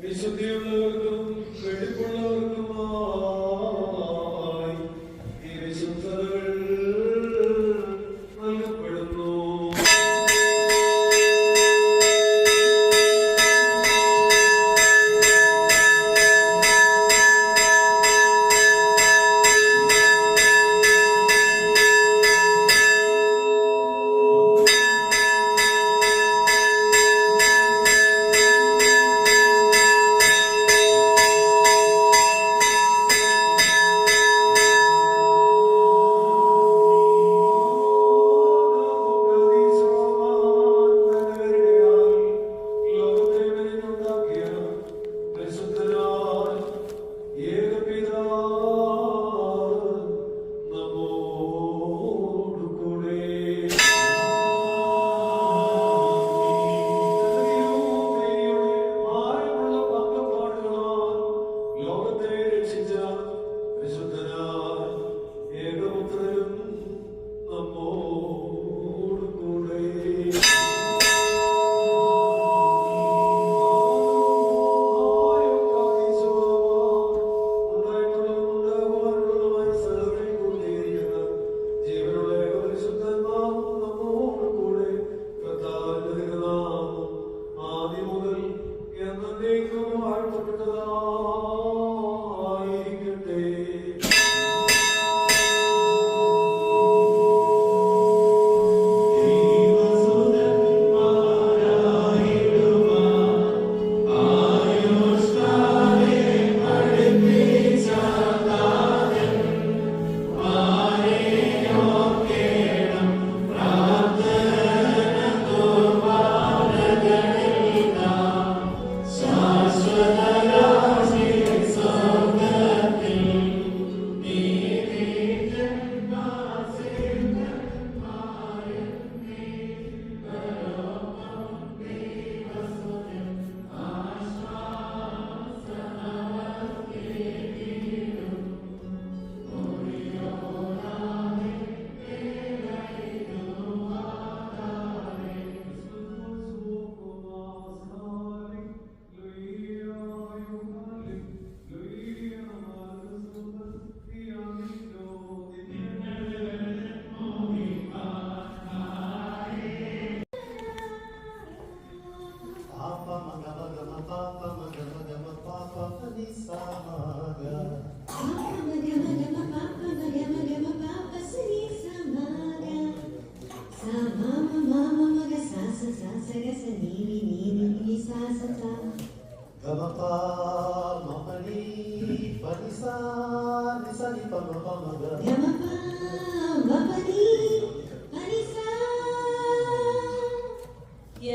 വിശുദ്ധിയുള്ളവർക്കും വെടിപ്പുള്ളവർക്കുമായി ഈ വിശുദ്ധതകൾ നൽകപ്പെടുന്നു.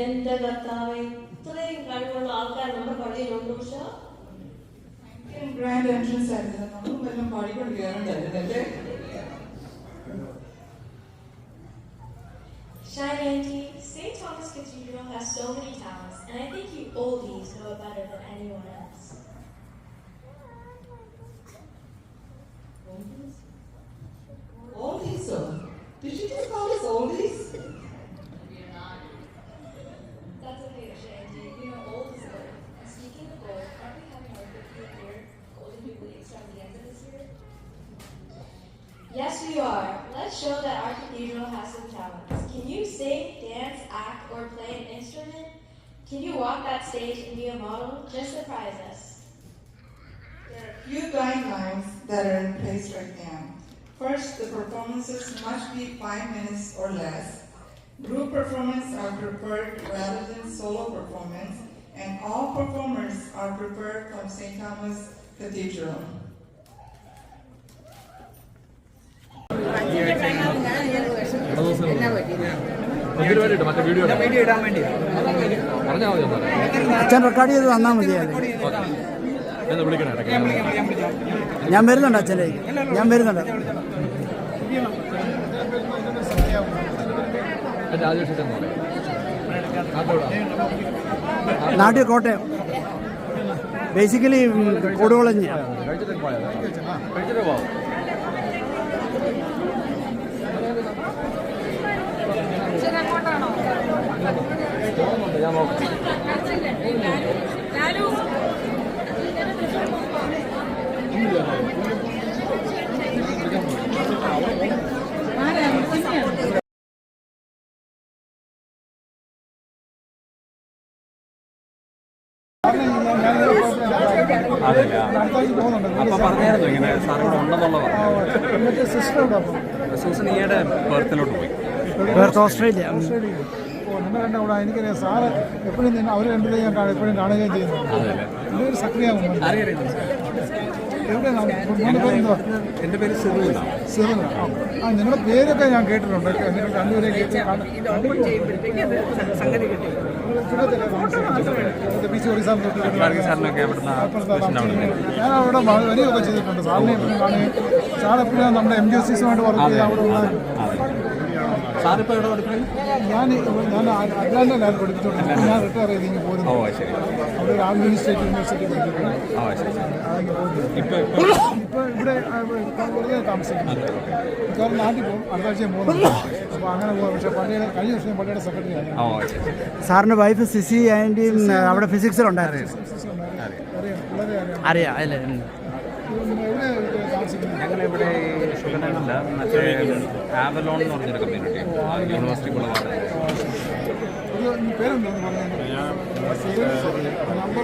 എന്റെ കർത്താവേ, ഇത്രയും കഴിവുള്ള ആൾക്കാർ നമ്മുടെ പള്ളിയിലുണ്ട്. ഗ്രാൻഡ് എൻട്രൻസ് ആയിരുന്നു. നമ്മളും എല്ലാം പാടിക്കൊണ്ട് കയറണ്ടായിരുന്നല്ലേ. Shine Auntie, St. Thomas Cathedral has so many talents, and I think you oldies know it better than anyone else. Oldies, sir? Did you just call us oldies? That's okay, Shine Auntie. You know, old is good. And speaking of gold, aren't we having our 50th year Golden Jubilee extravaganza this year? Yes, we are. Let's show that our cathedral has some talents. Can you sing, dance, act, or play an instrument? Can you walk that stage and be a model? Just surprise us. There are a few guidelines that are in place right now. First, the performances must be 5 minutes or less. Group performance are preferred rather than solo performance, and all performers are preferred from St. Thomas Cathedral. അച്ഛൻ record ചെയ്ത് തന്നാൽ മതിയായിരുന്നു. ഞാൻ വരുന്നുണ്ട് അച്ഛൻ്റെ, ഞാൻ വരുന്നുണ്ട്. നാട്ടിൽ കോട്ടയം, ബേസിക്കലി കൊടുകുളഞ്ഞ. ഞാൻ നോക്കാം. അതല്ല അപ്പൊ പറഞ്ഞായിരുന്നു ഇങ്ങനെ സാറിവിടെ ഉണ്ടെന്നുള്ളത്. സൂസൻ ഈയുടെ ബർത്തിലോട്ട് പോയി. ഓസ്ട്രേലിയ. നിങ്ങളുടെ അവിടെ എനിക്കറിയാം സാറ് എപ്പോഴും അവർ രണ്ടുപേരും ഞാൻ എപ്പോഴും കാണുകയും ചെയ്യുന്നു. ഇതൊരു സക്രിയമാണ്. എവിടെയാണ് മൂന്ന് പേരെന്തോ? എൻ്റെ പേര് സിറു. ആ നിങ്ങളുടെ പേരൊക്കെ ഞാൻ കേട്ടിട്ടുണ്ട്. നിങ്ങൾ രണ്ടുപേരെയും കേട്ട് ഞാൻ അവിടെ വരികയൊക്കെ ചെയ്തിട്ടുണ്ട്. സാറിനെ എപ്പോഴും കാണുകയും സാർ എപ്പോഴും നമ്മുടെ MGOCസുമായിട്ട് വർക്ക് ചെയ്ത് അവിടെ സാറിപ്പോൾ എവിടെ പഠിക്കുന്നത്? ഞാൻ അറ്റ്ലാന്റയിലാണ് പഠിപ്പിച്ചുകൊണ്ട് ഞാൻ റിട്ടയർ ചെയ്ത് ഇങ്ങനെ പോരുന്നു. അവിടെ രാമലി സ്റ്റേറ്റ് യൂണിവേഴ്സിറ്റി പഠിപ്പിക്കുന്നു. ഇപ്പോൾ ഇവിടെ വെറുതെ താമസിക്കുന്നത്. കാരണം നാട്ടിൽ പോകും, അടുത്ത ആഴ്ച പോകുന്നു. അപ്പോൾ അങ്ങനെ പോകും. പക്ഷേ പള്ളിയുടെ കഴിഞ്ഞ വർഷം പള്ളിയുടെ സെക്രട്ടറി ആണ്. സാറിൻ്റെ വൈഫ് സിസി ആൻറ്റിയും അവിടെ ഫിസിക്സിലുണ്ടായിരുന്നു. അറിയാം അല്ലേ? ഞങ്ങളിവിടെ ഷുഗറിനല്ല, മറ്റേ ആവലോൺ എന്ന് പറഞ്ഞൊരു കമ്മ്യൂണിറ്റി യൂണിവേഴ്സിറ്റിക്കുള്ള വാർഡ്. പേരെന്താ പറഞ്ഞത്? നമ്പർ